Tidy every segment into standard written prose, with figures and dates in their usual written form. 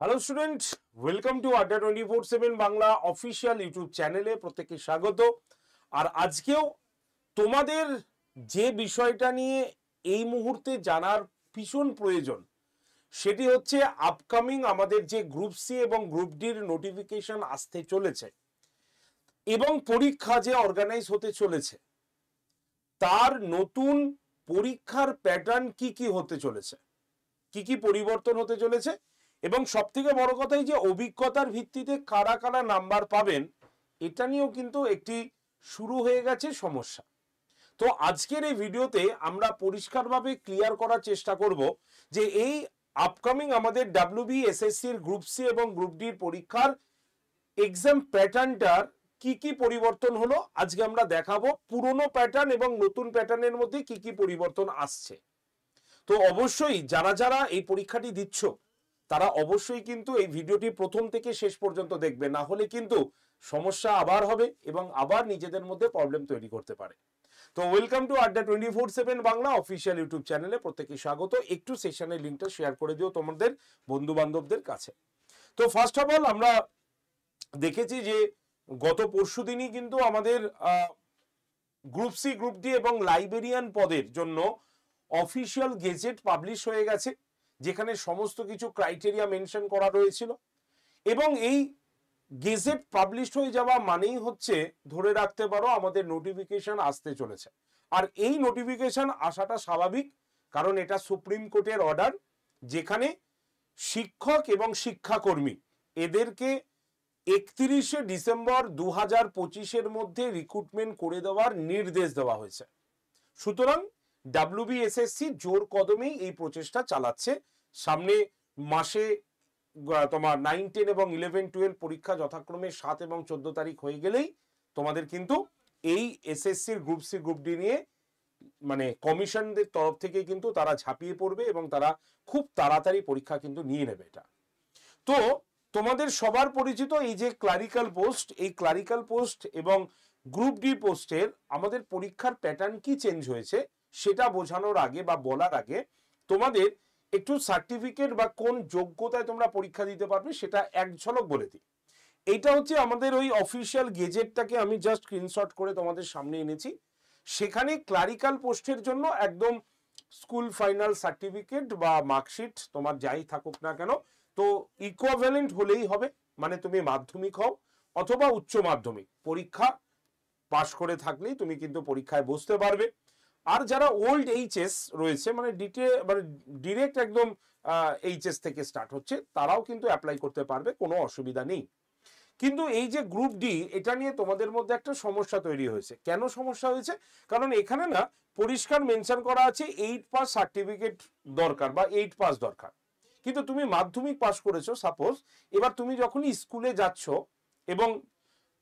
Hello student, welcome to আড্ডা 24/7 Bangla official YouTube চ্যানেলে প্রত্যেককে স্বাগত। আর আজকেও তোমাদের যে বিষয়টা নিয়ে এই মুহূর্তে জানার ভীষণ প্রয়োজন সেটি হচ্ছে আপকামিং আমাদের যে গ্রুপ সি এবং গ্রুপ ডির নোটিফিকেশন আসতে চলেছে এবং পরীক্ষা যে অর্গানাইজ হতে চলেছে তার নতুন পরীক্ষার প্যাটার্ন কি কি হতে চলেছে, কি কি পরিবর্তন হতে চলেছে এবং সবথেকে বড় কথাই যে অভিজ্ঞতার ভিত্তিতে কারা কারা নাম্বার পাবেন এটা নিয়েও কিন্তু একটি শুরু হয়ে গেছে সমস্যা। তো আজকের এই ভিডিওতে আমরা পরিষ্কারভাবে ক্লিয়ার করার চেষ্টা করব যে এই আপকামিং আমাদের WBSSC এর গ্রুপ সি এবং গ্রুপ ডির পরীক্ষার এক্সাম প্যাটার্নটার কি কি পরিবর্তন হলো আজকে আমরা দেখাবো, পুরনো প্যাটার্ন এবং নতুন প্যাটার্নের মধ্যে কি কি পরিবর্তন আসছে। তো অবশ্যই যারা যারা এই পরীক্ষাটি দিচ্ছ তারা অবশ্যই কিন্তু এই ভিডিওটি প্রথম থেকে শেষ পর্যন্ত দেখবে, না হলে কিন্তু সমস্যা আবার হবে এবং আবার নিজেদের মধ্যে প্রবলেম তৈরি করতে পারে। তো ওয়েলকাম টু আড্ডা 24/7 বাংলা অফিসিয়াল ইউটিউব চ্যানেলে প্রত্যেককে স্বাগত। একটু সেশনের লিঙ্কটা শেয়ার করে দিও তোমাদের বন্ধু বান্ধবদের কাছে। তো ফার্স্ট অফ অল আমরা দেখেছি যে গত পরশু দিনই কিন্তু আমাদের গ্রুপ সি, গ্রুপ ডি এবং লাইব্রেরিয়ান পদের জন্য অফিসিয়াল গেজেট পাবলিশ হয়ে গেছে, যেখানে সমস্ত কিছু ক্রাইটেরিয়া মেনশন করা রয়েছিল। এবং এই গেজেট পাবলিশ হয়ে যাওয়া মানেই হচ্ছে ধরে রাখতে পারো আমাদের নোটিফিকেশন আসতে চলেছে। আর এই নোটিফিকেশন আসাটা স্বাভাবিক, কারণ এটা সুপ্রিম কোর্টের অর্ডার, যেখানে শিক্ষক এবং শিক্ষাকর্মী এদেরকে 31শে ডিসেম্বর 2025-এর মধ্যে রিক্রুটমেন্ট করে দেওয়ার নির্দেশ দেওয়া হয়েছে। সুতরাং WBSSC জোর কদমেই এই প্রচেষ্টা চালাচ্ছে। সামনে মাসে তোমার 9, 10 এবং 11, 12 পরীক্ষা যথাক্রমে 7 এবং 14 তারিখ হয়ে গেলেই তোমাদের কিন্তু এই এসএসসির গ্রুপ সি, গ্রুপ ডি নিয়ে মানে কমিশনদের তরফ থেকে কিন্তু তারা ঝাঁপিয়ে পড়বে এবং তারা খুব তাড়াতাড়ি পরীক্ষা কিন্তু নিয়ে নেবে এটা। তো তোমাদের সবার পরিচিত এই যে ক্লারিক্যাল পোস্ট, এই ক্লারিক্যাল পোস্ট এবং গ্রুপ ডি পোস্টের আমাদের পরীক্ষার প্যাটার্ন কি চেঞ্জ হয়েছে সেটা বোঝানোর আগে বা বলার আগে তোমাদের একটু সার্টিফিকেট বা কোন যোগ্যতায় তোমরা পরীক্ষা দিতে পারবে সেটা এক ঝলক বলে দিই। এইটা হচ্ছে আমাদের ওই অফিসিয়াল গেজেটটাকে আমি জাস্ট স্ক্রিনশট করে তোমাদের সামনে এনেছি। সেখানে ক্লারিক্যাল পোস্টের জন্য একদম স্কুল ফাইনাল সার্টিফিকেট বা মার্কশিট তোমার যাই থাকুক না কেন, তো ইকুইভ্যালেন্ট হলেই হবে। মানে তুমি মাধ্যমিক হও অথবা উচ্চ মাধ্যমিক পরীক্ষা পাশ করে থাকলেই তুমি কিন্তু পরীক্ষায় বসতে পারবে। আর যারা ওল্ড এইচএস রয়েছে মানে ডিরেক্ট একদম এইচএস থেকে স্টার্ট হচ্ছে, তারাও কিন্তু অ্যাপ্লাই করতে পারবে, কোনো অসুবিধা নেই। কিন্তু এই যে গ্রুপ ডি, এটা নিয়ে তোমাদের মধ্যে একটা সমস্যা তৈরি হয়েছে। কেন সমস্যা হয়েছে? কারণ এখানে না পরিষ্কার মেনশন করা আছে 8 পাস সার্টিফিকেট দরকার বা 8 পাস দরকার, কিন্তু তুমি মাধ্যমিক পাস করেছো সাপোজ। এবার তুমি যখনই স্কুলে যাচ্ছ এবং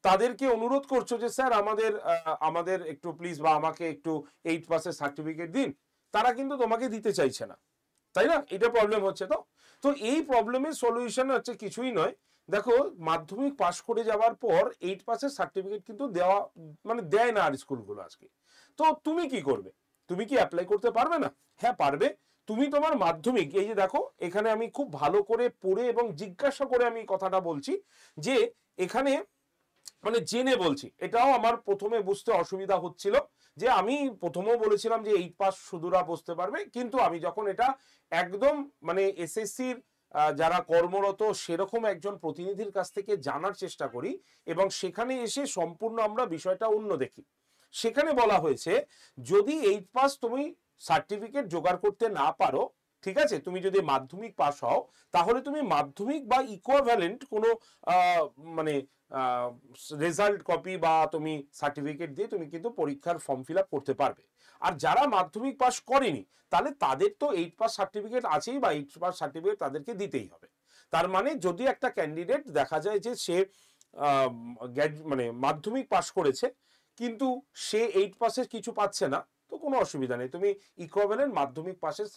তাদেরকে অনুরোধ করছো যে স্যার আমাদের একটু প্লিজ বা আমাকে একটু 8 পাসের সার্টিফিকেট দিন, তারা কিন্তু তোমাকে দিতে চাইছে না, তাই না? এটা প্রবলেম হচ্ছে। তো এই প্রবলেমের সলিউশন হচ্ছে কিছুই নয়। দেখো, মাধ্যমিক পাস করে যাওয়ার পর 8 পাসের সার্টিফিকেট কিন্তু দেয় না আর স্কুলগুলো আজকে। তো তুমি কি করবে? তুমি কি অ্যাপ্লাই করতে পারবে না? হ্যাঁ পারবে। তুমি তোমার মাধ্যমিক, এই যে দেখো এখানে আমি খুব ভালো করে পড়ে এবং জিজ্ঞাসা করে আমি কথাটা বলছি, যে এখানে মানে জেনে বলছি, এটাও আমার প্রথমে বুঝতে অসুবিধা হচ্ছিল, যে আমি প্রথমেও বলেছিলাম যে 8 পাস শুধুরা বসতে পারবে, কিন্তু আমি যখন এটা একদম মানে এসএসসির যারা কর্মরত সেরকম একজন প্রতিনিধির কাছ থেকে জানার চেষ্টা করি এবং সেখানে এসে সম্পূর্ণ আমরা বিষয়টা অন্য দেখি। সেখানে বলা হয়েছে যদি 8 পাস তুমি সার্টিফিকেট জোগাড় করতে না পারো, ঠিক আছে, তুমি যদি মাধ্যমিক পাস হও, তাহলে তুমি মাধ্যমিক বা ইকুইভ্যালেন্ট কোনো মানে রেজাল্ট কপি বা তুমি সার্টিফিকেট দিয়ে তুমি কিন্তু পরীক্ষার ফর্ম ফিল আপ করতে পারবে। আর যারা মাধ্যমিক পাস করেনি তাহলে তাদের তো 8 পাস সার্টিফিকেট আছেই বা 8 পাস সার্টিফিকেট তাদেরকে দিতেই হবে। তার মানে যদি একটা ক্যান্ডিডেট দেখা যায় যে সে মানে মাধ্যমিক পাস করেছে কিন্তু সে 8 পাসের কিছু পাচ্ছে না, তো কোনো অসুবিধা নেই, তুমি ইকুইভ্যালেন্ট মাধ্যমিক পাসের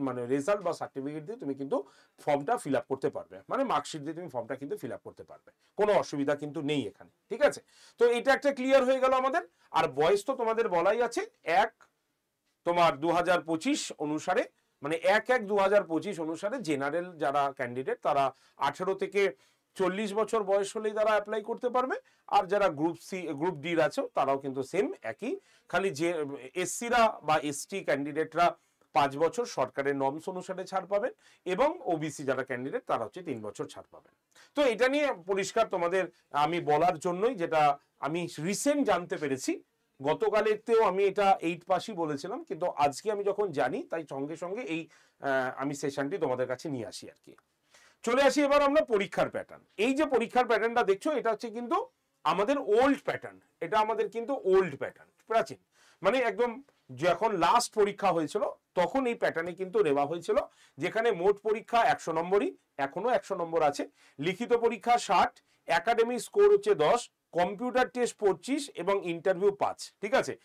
মানে রেজাল্ট বা সার্টিফিকেট দিয়ে তুমি কিন্তু ফর্মটা ফিল আপ করতে পারবে, মানে মার্কশিট দিয়ে তুমি ফর্মটা কিন্তু ফিল আপ করতে পারবে, কোনো অসুবিধা কিন্তু নেই এখানে, ঠিক আছে? তো এটা একটা ক্লিয়ার হয়ে গেল আমাদের। আর বয়স তো তোমাদের বলাই আছে, 1 তোমার 2025 অনুসারে মানে 1/1/2025 অনুসারে জেনারেল যারা ক্যান্ডিডেট তারা 18 থেকে 40 বছর বয়স হলেই তারা অ্যাপ্লাই করতে পারবে, আর যারা গ্রুপ সি গ্রুপ ডির আছে তারাও কিন্তু সেম একই, খালি যে এসসিরা বা এসটি ক্যান্ডিডেটরা 5 বছর সরকারের নর্মস অনুসারে ছাড় পাবেন, এবং ওবিসি যারা ক্যান্ডিডেট তারা হচ্ছে 3 বছর ছাড় পাবেন। তো এটা নিয়ে পরিষ্কার তোমাদের আমি বলার জন্যই, যেটা আমি রিসেন্ট জানতে পেরেছি, গতকালেতেও আমি এটা 8 পাসই বলেছিলাম, কিন্তু আজকে আমি যখন জানি তাই সঙ্গে সঙ্গে এই আমি সেশনটি তোমাদের কাছে নিয়ে আসি আর কি। চলে আসি এবার আমরা পরীক্ষার প্যাটার্ন। এই যে পরীক্ষার প্যাটার্নটা দেখছো এটা হচ্ছে কিন্তু আমাদের ওল্ড প্যাটার্ন, এটা আমাদের কিন্তু ওল্ড প্যাটার্ন, প্রাচীন, মানে একদম যখন লাস্ট পরীক্ষা হয়েছিল তখন এই প্যাটার্নে কিন্তু নেওয়া হয়েছিল, যেখানে মোট পরীক্ষা 100 নম্বরই, এখনো 100 নম্বর আছে, লিখিত পরীক্ষা 60, একাডেমিক স্কোর হচ্ছে 10, কম্পিউটার টেস্ট 25 এবং ইন্টারভিউ 5, ঠিক আছে।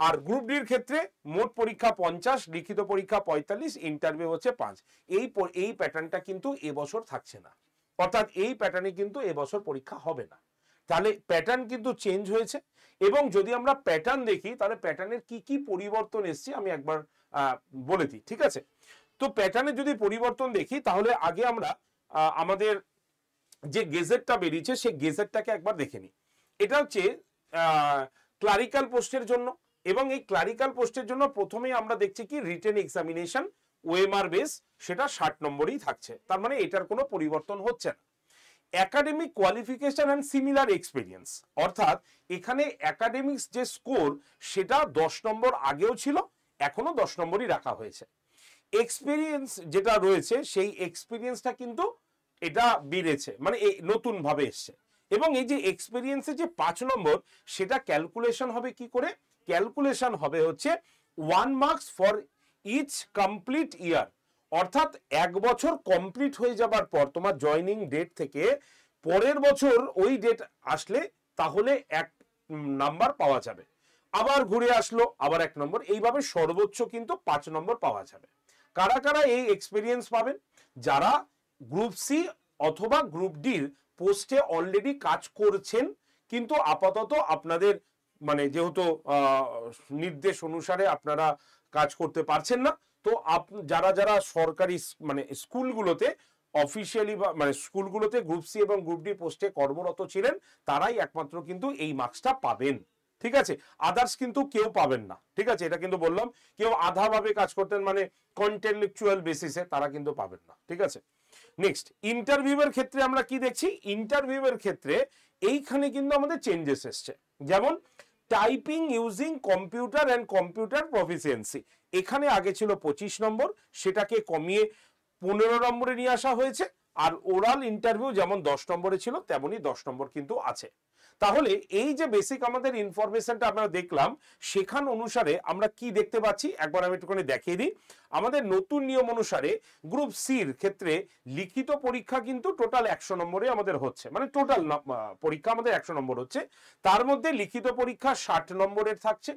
আর গ্রুপ ডির ক্ষেত্রে মোট পরীক্ষা 50, লিখিত পরীক্ষা 45, ইন্টারভিউ হচ্ছে 5। এই প্যাটার্নটা কিন্তু এবছর থাকছে না, অর্থাৎ এই প্যাটার্নে কিন্তু এবছর পরীক্ষা হবে না। তাহলে প্যাটার্ন কিন্তু চেঞ্জ হয়েছে, এবং যদি আমরা প্যাটার্ন দেখি তাহলে প্যাটার্নের কি কি পরিবর্তন এসছে আমি একবার বলে দিই, ঠিক আছে। তো প্যাটার্নের যদি পরিবর্তন দেখি তাহলে আগে আমরা আমাদের যে গেজেটটা বেরিয়েছে সেই গেজেটটাকে একবার দেখে নিই। এটা হচ্ছে ক্লারিক্যাল পোস্টের জন্য, এবং এই ক্লারিক্যাল পোস্টের জন্য প্রথমেই আমরা দেখছি কি রিটেন এক্সামিনেশন ওএমআর বেস, সেটা 60 নম্বরই থাকছে, তার মানে এটার কোনো পরিবর্তন হচ্ছে না। Academic qualification and similar experience, অর্থাৎ এখানে একাডেমিক্স যে স্কোর সেটা 10 নম্বর আগেও ছিল, এখনো 10 নম্বরই রাখা হয়েছে। এক্সপিরিয়েন্স যেটা রয়েছে সেই এক্সপিরিয়েন্সটা কিন্তু এটা বেড়েছে, মানে নতুন ভাবে এসছে, এবং এই যে এক্সপিরিয়েন্সের যে 5 নম্বর সেটা ক্যালকুলেশন হবে কি করে, ক্যালকুলেশন হবে হচ্ছে 1 মার্কস ফর ইচ কমপ্লিট ইয়ার, অর্থাৎ 1 বছর কমপ্লিট হয়ে যাবার পর তোমার জয়নিং ডেট থেকে পরের বছর ওই ডেট আসলে তাহলে 1 নাম্বার পাওয়া যাবে, আবার ঘুরে আসলো আবার 1 নম্বর, এইভাবে সর্বোচ্চ কিন্তু 5 নম্বর পাওয়া যাবে। কারা কারা এই এক্সপিরিয়েন্স পাবেন? যারা গ্রুপ সি অথবা গ্রুপ ডির পোস্টে অলরেডি কাজ করছেন, কিন্তু আপাতত আপনাদের মানে যেহেতু নির্দেশ অনুসারে আপনারা কাজ করতে পারছেন না, তো যারা যারা সরকারি মানে স্কুলগুলোতে অফিসিয়ালি বা মানে স্কুলগুলোতে গ্রুপ সি এবং গ্রুপ ডি পোস্টে কর্মরত ছিলেন তারাই একমাত্র কিন্তু এই মার্কসটা পাবেন, ঠিক আছে। আদার্স কিন্তু কেউ পাবেন না, ঠিক আছে, এটা কিন্তু বললাম। কেউ আধাভাবে কাজ করতেন মানে কন্টেলেকচুয়াল বেসিসে, তারা কিন্তু পাবেন না, ঠিক আছে। নেক্সট, ইন্টারভিউয়ের ক্ষেত্রে আমরা কি দেখছি? ইন্টারভিউয়ের ক্ষেত্রে এইখানে কিন্তু আমাদের চেঞ্জেস এসছে, যেমন typing using computer and computer proficiency, এখানে আগে ছিল 25 নম্বর, সেটাকে কমিয়ে 15 নম্বরে নিয়ে আসা হয়েছে, আর ওরাল ইন্টারভিউ যেমন 10 নম্বরে ছিল তেমনই 10 নম্বর কিন্তু আছে। তাহলে এই যে বেসিক আমাদের ইনফরমেশনটা আমরা দেখলাম, সেখান অনুসারে আমরা কি দেখতে পাচ্ছি একবার আমি একটুখানি দেখিয়ে দিই। আমাদের নতুন নিয়ম অনুসারে গ্রুপ সির ক্ষেত্রে লিখিত পরীক্ষা কিন্তু টোটাল 100 নম্বরে আমাদের হচ্ছে, মানে টোটাল পরীক্ষা আমাদের 100 নম্বর হচ্ছে, তার মধ্যে লিখিত পরীক্ষা 60 নম্বরের থাকছে,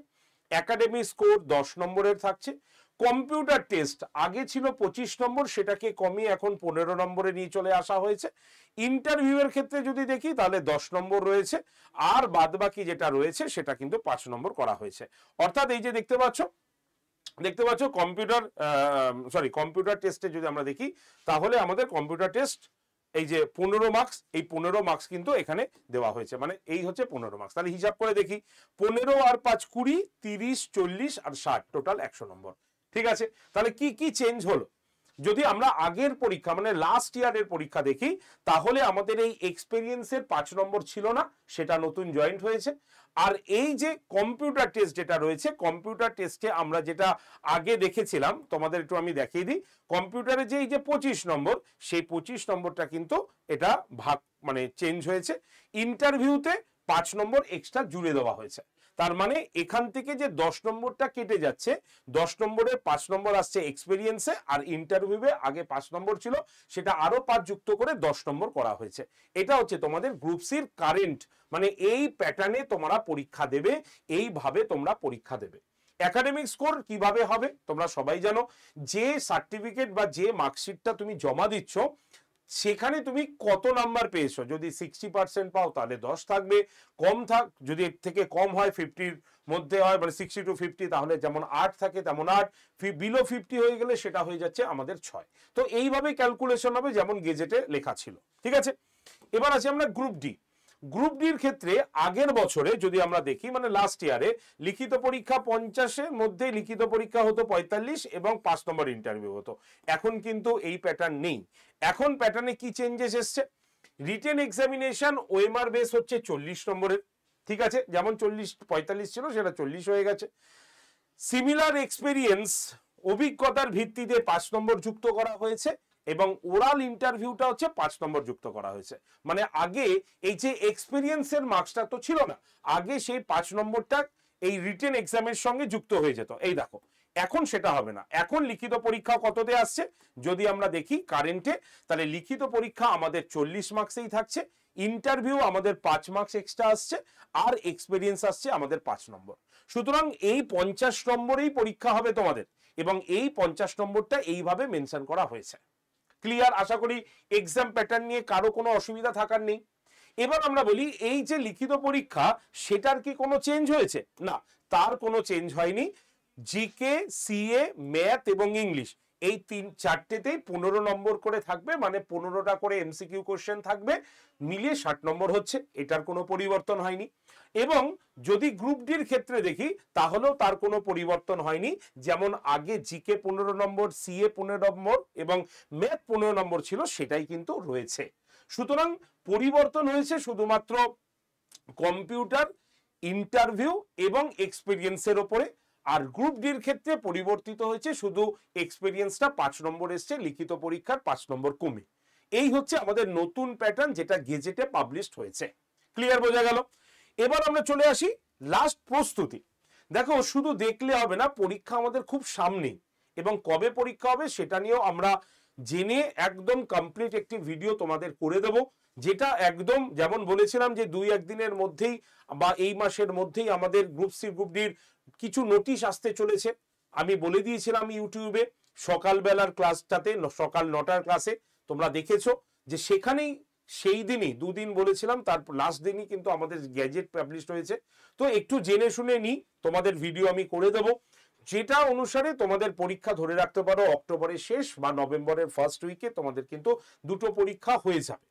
একাডেমিক স্কোর 10 নম্বরের থাকছে, কম্পিউটার টেস্ট আগে ছিল 25 নম্বর, সেটাকে কমিয়ে এখন 15 নম্বরে নিয়ে চলে আসা হয়েছে। ইন্টারভিউয়ের ক্ষেত্রে যদি দেখি তাহলে 10 নম্বর রয়েছে, আর বাদবাকি যেটা রয়েছে সেটা কিন্তু 5 নম্বর করা হয়েছে। অর্থাৎ এই যে দেখতে পাচ্ছ কম্পিউটার টেস্টে যদি আমরা দেখি তাহলে আমাদের কম্পিউটার টেস্ট এই যে 15 মার্কস, এই 15 মার্কস কিন্তু এখানে দেওয়া হয়েছে, মানে এই হচ্ছে 15 মার্কস। তাহলে হিসাব করে দেখি 15 আর 5 20, 30, 40 আর 60, টোটাল 100 নম্বর, ঠিক আছে। তাহলে কি কি চেঞ্জ হলো? যদি আমরা আগের পরীক্ষা মানে লাস্ট ইয়ারের পরীক্ষা দেখি তাহলে আমাদের এই এক্সপেরিয়েন্সের 5 নম্বর ছিল না, সেটা নতুন জয়েন্ট হয়েছে। আর এই যে কম্পিউটার টেস্ট যেটা রয়েছে, কম্পিউটার টেস্টে আমরা যেটা আগে দেখেছিলাম তোমাদের একটু আমি দেখিয়ে দিই, কম্পিউটারে যে এই যে 25 নম্বর, সেই 25 নম্বরটা কিন্তু এটা ভাগ মানে চেঞ্জ হয়েছে। ইন্টারভিউতে 5 নম্বর এক্সট্রা জুড়ে দেওয়া হয়েছে, তার মানে এখান থেকে যে 10 নম্বরটা কেটে যাচ্ছে, 10 নম্বরে 5 নম্বর আসছে এক্সপেরিয়েন্সে, আর ইন্টারভিউয়ে আগে 5 নম্বর ছিল সেটা আরো 5 যুক্ত করে 10 নম্বর করা হয়েছে। এটা হচ্ছে তোমাদের গ্রুপ সির কারেন্ট, মানে এই প্যাটার্নে তোমরা পরীক্ষা দেবে, এইভাবে তোমরা পরীক্ষা দেবে। একাডেমিক স্কোর কিভাবে হবে তোমরা সবাই জানো, যে সার্টিফিকেট বা যে মার্কশিটটা তুমি জমা দিচ্ছ সেখানে তুমি কত নাম্বার পেয়েছো, যদি 60% পাও তাহলে 10 থাকবে, কম থাক যদি এর থেকে কম হয় 50-র মধ্যে হয় মানে 60 to 50 তাহলে যেমন 8 থাকে তেমন 8, বিলো 50 হয়ে গেলে সেটা হয়ে যাচ্ছে আমাদের 6। তো এইভাবে ক্যালকুলেশন হবে যেমন গেজেটে লেখা ছিল। ঠিক আছে, এবার আছে আমরা গ্রুপ ডি। গ্রুপ ডির ক্ষেত্রে আগের বছরে যদি আমরা দেখি মানে লাস্ট ইয়ারে লিখিত পরীক্ষা 50-এর মধ্যে লিখিত পরীক্ষা হতো 45 এবং 5 নম্বর ইন্টারভিউ হতো। এখন কিন্তু এই প্যাটার্ন নেই। এখন প্যাটার্নে কি চেঞ্জেস এসছে, রিটেন এক্সামিনেশন ওএমআর বেস হচ্ছে 40 নম্বরের। ঠিক আছে, যেমন 45 ছিল সেটা 40 হয়ে গেছে। সিমিলার এক্সপেরিয়েন্স অভিজ্ঞতার ভিত্তিতে 5 নম্বর যুক্ত করা হয়েছে এবং ওরাল ইন্টারভিউটা হচ্ছে 5 নম্বর যুক্ত করা হয়েছে। মানে আগে এই যে এক্সপেরিয়েন্সের মার্কসটা তো ছিল না, আগে সেই 5 নম্বরটা এই রিটেন এক্সামের সঙ্গে যুক্ত হয়ে যেত। এই দেখো এখন সেটা হবে না, এখন লিখিত পরীক্ষা কততে আসছে যদি আমরা দেখি কারেন্টে, তাহলে লিখিত পরীক্ষা আমাদের 40 মার্কসেই থাকছে, ইন্টারভিউ আমাদের 5 মার্কস এক্সট্রা আসছে, আর এক্সপেরিয়েন্স আসছে আমাদের 5 নম্বর। সুতরাং এই 50 নম্বরেই পরীক্ষা হবে তোমাদের এবং এই 50 নম্বরটা এইভাবে মেনশন করা হয়েছে। ক্লিয়ার? আশা করি এক্সাম প্যাটার্ন নিয়ে কারো কোনো অসুবিধা থাকার নেই। এবার আমরা বলি এই যে লিখিত পরীক্ষা সেটার কি কোনো চেঞ্জ হয়েছে? না, তার কোনো চেঞ্জ হয়নি। জিকে, সিএ, ম্যাথ এবং ইংলিশ এই 4টেতেই 15 নম্বর করে থাকবে, মানে 15টা করে এমসিকিউ কোশ্চেন থাকবে, মিলিয়ে 60 নম্বর হচ্ছে, এটার কোনো পরিবর্তন হয়নি। এবং যদি গ্রুপ ডির ক্ষেত্রে দেখি তাহলেও তার কোনো পরিবর্তন হয়নি, যেমন আগে জিকে 15 নম্বর, সিএ 15 নম্বর এবং ম্যাথ 15 নম্বর ছিল সেটাই কিন্তু রয়েছে। সুতরাং পরিবর্তন হয়েছে শুধুমাত্র কম্পিউটার, ইন্টারভিউ এবং এক্সপেরিয়েন্সের ওপরে। আর গ্রুপ ডির ক্ষেত্রে পরিবর্তিত হয়েছে শুধু এক্সপেরিয়েন্সটা 5 নম্বর এসছে, লিখিত পরীক্ষার 5 নম্বর কমে। এই হচ্ছে আমাদের নতুন প্যাটার্ন যেটা গেজেটে পাবলিশড হয়েছে। ক্লিয়ার? বোঝা গেল? এবার আমরা চলে আসি লাস্ট প্রস্তুতি। দেখো শুধু দেখলে হবে না, পরীক্ষা আমাদের খুব সামনে এবং কবে পরীক্ষা হবে সেটা নিয়েও আমরা জেনে একদম কমপ্লিট একটি ভিডিও তোমাদের করে দেব, যেটা একদম যেমন বলেছিলাম যে 2-1 দিনের মধ্যেই বা এই মাসের মধ্যেই আমাদের গ্রুপ সি গ্রুপ ডির কিছু নোটিশ আসতে চলেছে। আমি বলে দিয়েছিলাম ইউটিউবে সকালবেলার ক্লাসটাতে, সকাল 9টার ক্লাসে তোমরা দেখেছো যে সেখানেই সেই দিনই 2 দিন বলেছিলাম, তার লাস্ট দিনই কিন্তু আমাদের গ্যাজেট পাবলিশ হয়েছে। তো একটু জেনে শুনে নি, তোমাদের ভিডিও আমি করে দেব, যেটা অনুসারে তোমাদের পরীক্ষা ধরে রাখতে পারো অক্টোবরের শেষ বা নভেম্বরের ফার্স্ট উইকে তোমাদের কিন্তু দুটো পরীক্ষা হয়ে যাবে।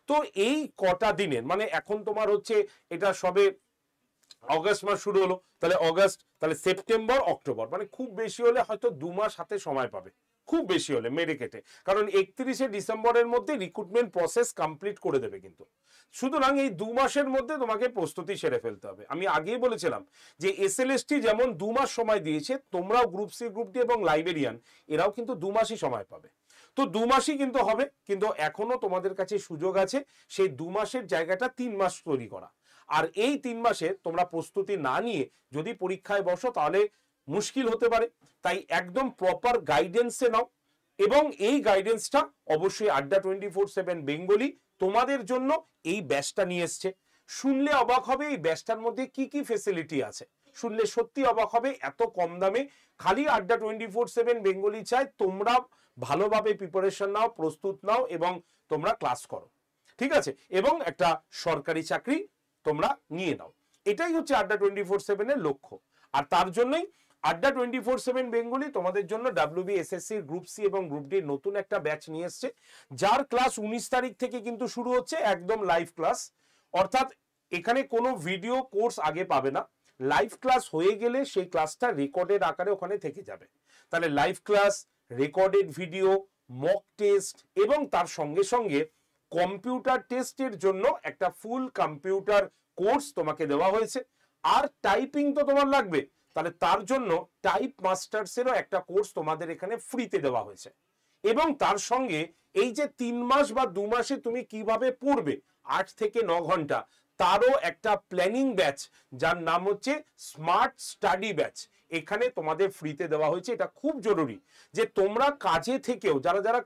তো এই কটা দিনের মানে এখন তোমার হচ্ছে এটা সবে অগাস্ট মাস শুরু হলো, তাহলে অগাস্ট, তাহলে সেপ্টেম্বর, অক্টোবর, মানে খুব বেশি হলে হয়তো 2 মাস হাতে সময় পাবে, খুব বেশি হলে মেরে কেটে, কারণ 31শে ডিসেম্বরের মধ্যে রিক্রুটমেন্ট প্রসেস কমপ্লিট করে দেবে কিন্তু। সুতরাং এই 2 মাসের মধ্যে তোমাকে প্রস্তুতি সেরে ফেলতে হবে। আমি আগেই বলেছিলাম যে এসএলএসটি যেমন 2 মাস সময় দিয়েছে, তোমরাও গ্রুপ সি গ্রুপ ডি এবং লাইব্রেরিয়ান এরাও কিন্তু 2 মাসই সময় পাবে। তো 2 মাসই কিন্তু হবে, কিন্তু এখনো তোমাদের কাছে সুযোগ আছে সেই 2 মাসের জায়গাটা 3 মাস তৈরি করা। আর এই 3 মাসে তোমরা প্রস্তুতি না নিয়ে যদি পরীক্ষায় বসো তাহলে মুশকিল হতে পারে। তাই একদম প্রপার গাইডেন্সে নাও এবং এই গাইডেন্সটা অবশ্যই আড্ডা 24/7 বেঙ্গলি তোমাদের জন্য এই ব্যাচটা নিয়ে এসছে। শুনলে অবাক হবে এই ব্যাচটার মধ্যে কি কি ফেসিলিটি আছে, শুনলে সত্যি অবাক হবে, এত কম দামে। খালি আড্ডা 24/7 বেঙ্গলি চাই তোমরা ভালোভাবে প্রিপারেশন নাও, প্রস্তুত নাও এবং তোমরা ক্লাস করো, ঠিক আছে, এবং একটা সরকারি চাকরি তোমরা নিয়ে নাও। এটাই হচ্ছে আড্ডা 24/7 এর লক্ষ্য। আর তার জন্যই আড্ডা 24/7 বেঙ্গলি তোমাদের জন্য WBSSC গ্রুপ সি এবং গ্রুপ ডি নতুন একটা ব্যাচ নিয়ে এসছে, যার ক্লাস 19 তারিখ থেকে কিন্তু শুরু হচ্ছে একদম লাইভ ক্লাস। অর্থাৎ এখানে কোনো ভিডিও কোর্স আগে পাবে না, লাইভ ক্লাস হয়ে গেলে সেই ক্লাসটা রেকর্ডেড আকারে ওখানে থেকে যাবে। তাহলে live class, recorded video, mock test এবং তার সঙ্গে সঙ্গে কম্পিউটার টেস্টের জন্য একটা ফুল কম্পিউটার কোর্স তোমাকে দেওয়া হয়েছে। আর টাইপিং তো তোমার লাগবে, তাহলে তার জন্য টাইপ মাস্টার্সেরও একটা কোর্স তোমাদের এখানে ফ্রিতে দেওয়া হয়েছে। এবং তার সঙ্গে এই যে 3 মাস বা 2 মাসে তুমি কিভাবে পড়বে 8 থেকে 9 ঘন্টা, তারও একটা প্ল্যানিং ব্যাচ যার নাম হচ্ছে স্মার্ট স্টাডি ব্যাচ এখানে তোমাদের ফ্রিতে দেওয়া হয়েছে। এটা খুব জরুরি যে তোমরা কাজে থেকেও যারা যারা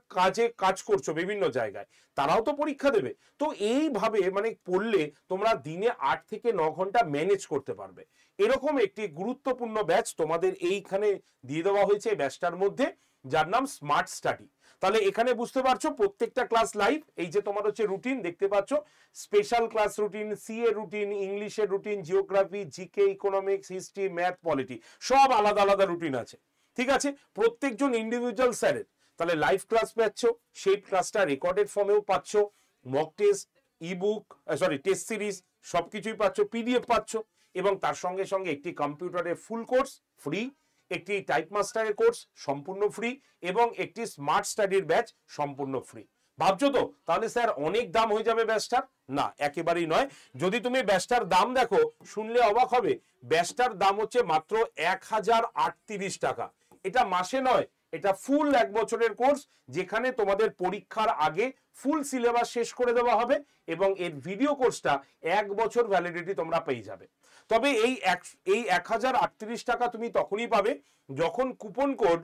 কাজ করছো বিভিন্ন জায়গায় তারাও তো পরীক্ষা দেবে, তো এইভাবে মানে পড়লে তোমরা দিনে 8 থেকে 9 ঘন্টা ম্যানেজ করতে পারবে। এরকম একটি গুরুত্বপূর্ণ ব্যাচ তোমাদের এইখানে দিয়ে দেওয়া হয়েছে এই ব্যাচটার মধ্যে, যার নাম স্মার্ট স্টাডি। তাহলে এখানে বুঝতে পারছো প্রত্যেকটা ক্লাস লাইভ। এই যে তোমার হচ্ছে রুটিন দেখতে পাচ্ছ, special class routine, CA routine, ইংলিশের routine, geography, GK, economics, history, math, polity, সব আলাদা আলাদা রুটিন আছে। ঠিক আছে, প্রত্যেকজন ইন্ডিভিজুয়াল স্যারের। তাহলে লাইভ ক্লাস পাচ্ছ, সেই ক্লাসটা রেকর্ডেড ফর্মেও পাচ্ছ, mock test, ebook, sorry test series সবকিছুই পাচ্ছ, পিডিএফ পাচ্ছ, এবং তার সঙ্গে সঙ্গে একটি কম্পিউটারের ফুল কোর্স ফ্রি, একটি টাইপ মাস্টারের কোর্স সম্পূর্ণ ফ্রি, এবং একটি স্মার্ট স্টাডির ব্যাচ সম্পূর্ণ ফ্রি। ভাবছো তো তাহলে স্যার অনেক দাম হয়ে যাবে ব্যাচটার? না, একেবারেই নয়। যদি তুমি ব্যাচটার দাম দেখো, শুনলে অবাক হবে, ব্যাচটার দাম হচ্ছে মাত্র 1038 টাকা। এটা মাসে নয়, এটা ফুল 1 বছরের কোর্স, যেখানে তোমাদের পরীক্ষার আগে ফুল সিলেবাস শেষ করে দেওয়া হবে, এবং এর ভিডিও কোর্সটা 1 বছর ভ্যালিডিটি তোমরা পেয়ে যাবে। তবে এই 1038 টাকা তুমি তখনই পাবে যখন কুপন কোড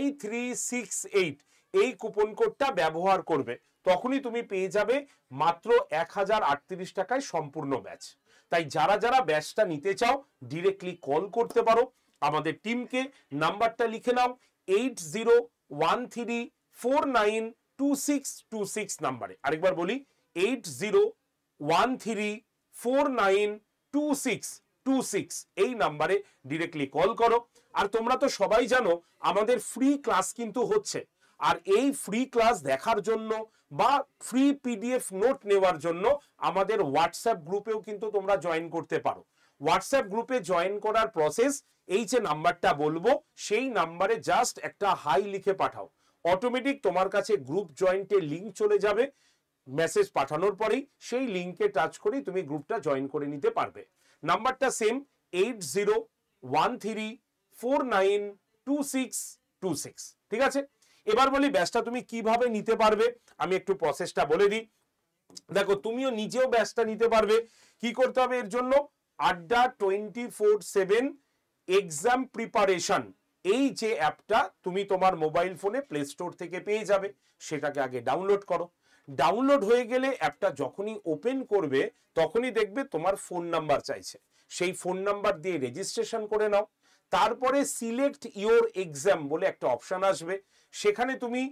Y368 এই কুপন কোডটা ব্যবহার করবে, তখনই তুমি পেয়ে যাবে মাত্র 1038 টাকায় সম্পূর্ণ ব্যাচ। তাই যারা যারা ব্যাচটা নিতে চাও ডিরেক্টলি কল করতে পারো আমাদের টিমকে। নাম্বারটা লিখে নাও 8013492626 নাম্বারে। আরেকবার বলি 8013492626 এই নাম্বারে ডিরেক্টলি কল করো। আর তোমরা তো সবাই জানো আমাদের ফ্রি ক্লাস কিন্তু হচ্ছে, আর এই ফ্রি ক্লাস দেখার জন্য বা ফ্রি পিডিএফ নোট নেওয়ার জন্য আমাদের হোয়াটসঅ্যাপ গ্রুপেও কিন্তু তোমরা জয়েন করতে পারো। হোয়াটসঅ্যাপ গ্রুপে জয়েন করার প্রসেস, এই যে নাম্বারটা বলবো সেই নাম্বারে জাস্ট একটা হাই লিখে পাঠাও, অটোমেটিক তোমার কাছে গ্রুপ জয়েন্টের লিঙ্ক চলে যাবে। মেসেজ পাঠানোর পরেই সেই লিঙ্কে টাচ করেই তুমি গ্রুপটা জয়েন করে নিতে পারবে। নাম্বারটা সেম 8013492626। ঠিক আছে, এবার বলি ব্যাচটা তুমি কিভাবে নিতে পারবে, আমি একটু প্রসেসটা বলে দিই। দেখো, তুমিও নিজেও ব্যাচটা নিতে পারবে। কি করতে হবে এর জন্য? আড্ডা 24/7 এক্সাম প্রিপারেশন, এই যে অ্যাপটা তুমি তোমার মোবাইল ফোনে প্লে স্টোর থেকে পেয়ে যাবে, সেটাকে আগে ডাউনলোড করো। ডাউনলোড হয়ে গেলে অ্যাপটা যখনই ওপেন করবে তখনই দেখবে তোমার ফোন নাম্বার চাইছে, সেই ফোন নাম্বার দিয়ে রেজিস্ট্রেশন করে নাও। তারপরে সিলেক্ট ইওর এক্সাম বলে একটা অপশন আসবে, সেখানে তুমি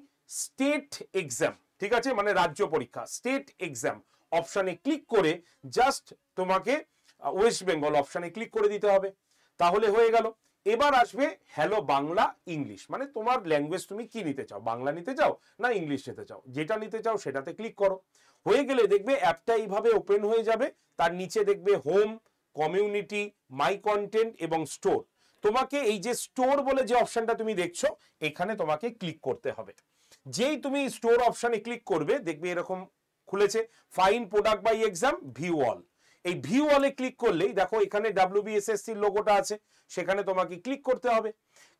স্টেট এক্সাম, ঠিক আছে, মানে রাজ্য পরীক্ষা, স্টেট এক্সাম অপশনে ক্লিক করে জাস্ট তোমাকে ওয়েস্ট বেঙ্গল অপশনে ক্লিক করে দিতে হবে, তাহলে হয়ে গেল। এবার আসবে হ্যালো বাংলা ইংলিশ, মানে তোমার ল্যাঙ্গুয়েজ তুমি কি নিতে চাও, বাংলা নিতে চাও না ইংলিশ নিতে চাও, যেটা নিতে চাও সেটাতে ক্লিক করো। হয়ে গেলে দেখবে অ্যাপটা এইভাবে ওপেন হয়ে যাবে, তার নিচে দেখবে হোম, কমিউনিটি, মাই কন্টেন্ট এবং স্টোর। তোমাকে এই যে স্টোর বলে যে অপশনটা তুমি দেখছো, এখানে তোমাকে ক্লিক করতে হবে। যেই তুমি স্টোর অপশনে ক্লিক করবে দেখবে এরকম খুলেছে, fine product by exam view all. এই ভিউ অলে ক্লিক করলেই দেখো এখানে WBSSC এর লোগোটা আছে, সেখানে তোমাকে ক্লিক করতে হবে।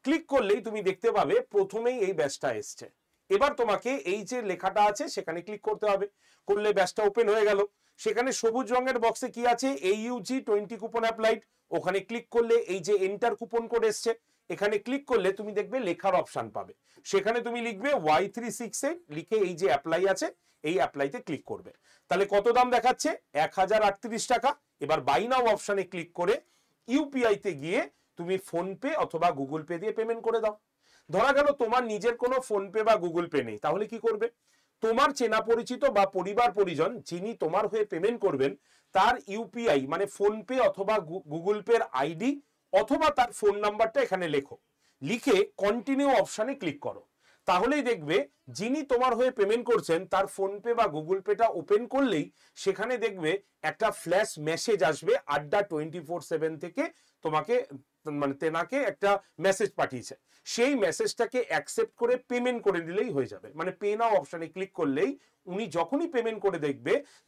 ক্লিক করলেই তুমি দেখতে পাবে প্রথমেই এই ব্যাচটা এসছে। এবার তোমাকে এই যে লেখাটা আছে সেখানে ক্লিক করতে হবে, করলে ব্যাচটা ওপেন হয়ে গেল। সেখানে সবুজ রঙের বক্সে কি আছে, AUG 20 কুপন অ্যাপ্লাইড, ওখানে ক্লিক করলে এই যে এন্টার কুপন কোড এসছে, এখানে ক্লিক করলে তুমি দেখবে লেখার অপশন পাবে, সেখানে তুমি লিখবে Y368, লিখে এই যে অ্যাপ্লাই আছে এই অ্যাপ্লাইতে ক্লিক করবে। তাহলে কত দাম দেখাচ্ছে? 1038 টাকা। এবার বাই নাও অপশনে ক্লিক করে ইউপিআই তে গিয়ে তুমি ফোন পে অথবা গুগল পে দিয়ে পেমেন্ট করে দাও। ধরা গেল তোমার নিজের কোনো ফোন পে বা গুগল পে নেই, তাহলে কি করবে? তোমার চেনা পরিচিত বা পরিবার পরিজন যিনি তোমার হয়ে পেমেন্ট করবেন তার ইউপিআই মানে ফোন পে অথবা গুগল পের আইডি অথবা তার ফোন নাম্বারটা এখানে লেখো, লিখে কন্টিনিউ অপশনে ক্লিক করো। তাহলেই দেখবে যিনি তোমার হয়ে পেমেন্ট করছেন তার ফোন পে বা গুগল পেটা ওপেন করলেই সেখানে দেখবে একটা ফ্ল্যাশ মেসেজ আসবে, আড্ডা 24/7 থেকে তোমাকে মানে তেনাকে একটা মেসেজ পাঠিয়েছে, সেই মেসেজটাকে অ্যাকসেপ্ট করে পেমেন্ট করে দিলেই হয়ে যাবে। মানে পে নাও অপশনে ক্লিক করলেই উনি যখনই পেমেন্ট করে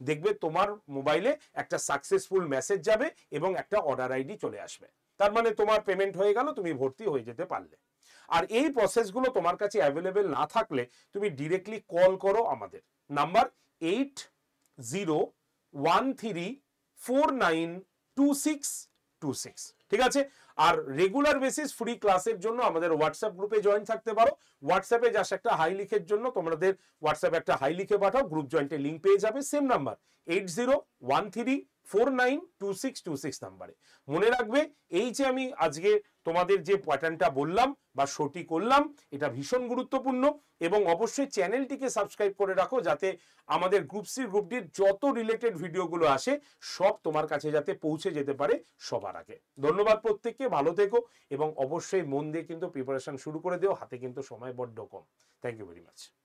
দেখবে তোমার মোবাইলে একটা সাকসেসফুল মেসেজ যাবে এবং একটা অর্ডার আইডি চলে আসবে, তার মানে তোমার পেমেন্ট হয়ে গেল, তুমি ভর্তি হয়ে যেতে পারলে। আর এই প্রসেসগুলো তোমার কাছে অ্যাভেলেবেল না থাকলে তুমি ডিরেক্টলি কল করো আমাদের নাম্বার 8013492626, ঠিক আছে। আর রেগুলার বেসিস ফ্রি ক্লাসের জন্য আমাদের হোয়াটসঅ্যাপ গ্রুপে জয়েন থাকতে পারো। হোয়াটসঅ্যাপে জাস্ট একটা হাই লিখের জন্য তোমাদের হোয়াটসঅ্যাপে একটা হাই লিখে পাঠাও, গ্রুপ জয়েন্টের লিঙ্ক পেয়ে যাবে। সেম নাম্বার 492626 নাম্বারে। মনে রাখবে, এই যে আমি আজকে তোমাদের যে প্যাটার্নটা বললাম বা শোটি করলাম, এটা ভীষণ গুরুত্বপূর্ণ। এবং অবশ্যই চ্যানেলটিকে সাবস্ক্রাইব করে রাখো, যাতে আমাদের গ্রুপ সি গ্রুপ ডির যত রিলেটেড ভিডিওগুলো আসে সব তোমার কাছে যাতে পৌঁছে যেতে পারে সবার আগে। ধন্যবাদ প্রত্যেককে, ভালো থেকো এবং অবশ্যই মন দিয়ে কিন্তু প্রিপারেশন শুরু করে দিও, হাতে কিন্তু সময় বড্ড কম। Thank you very much.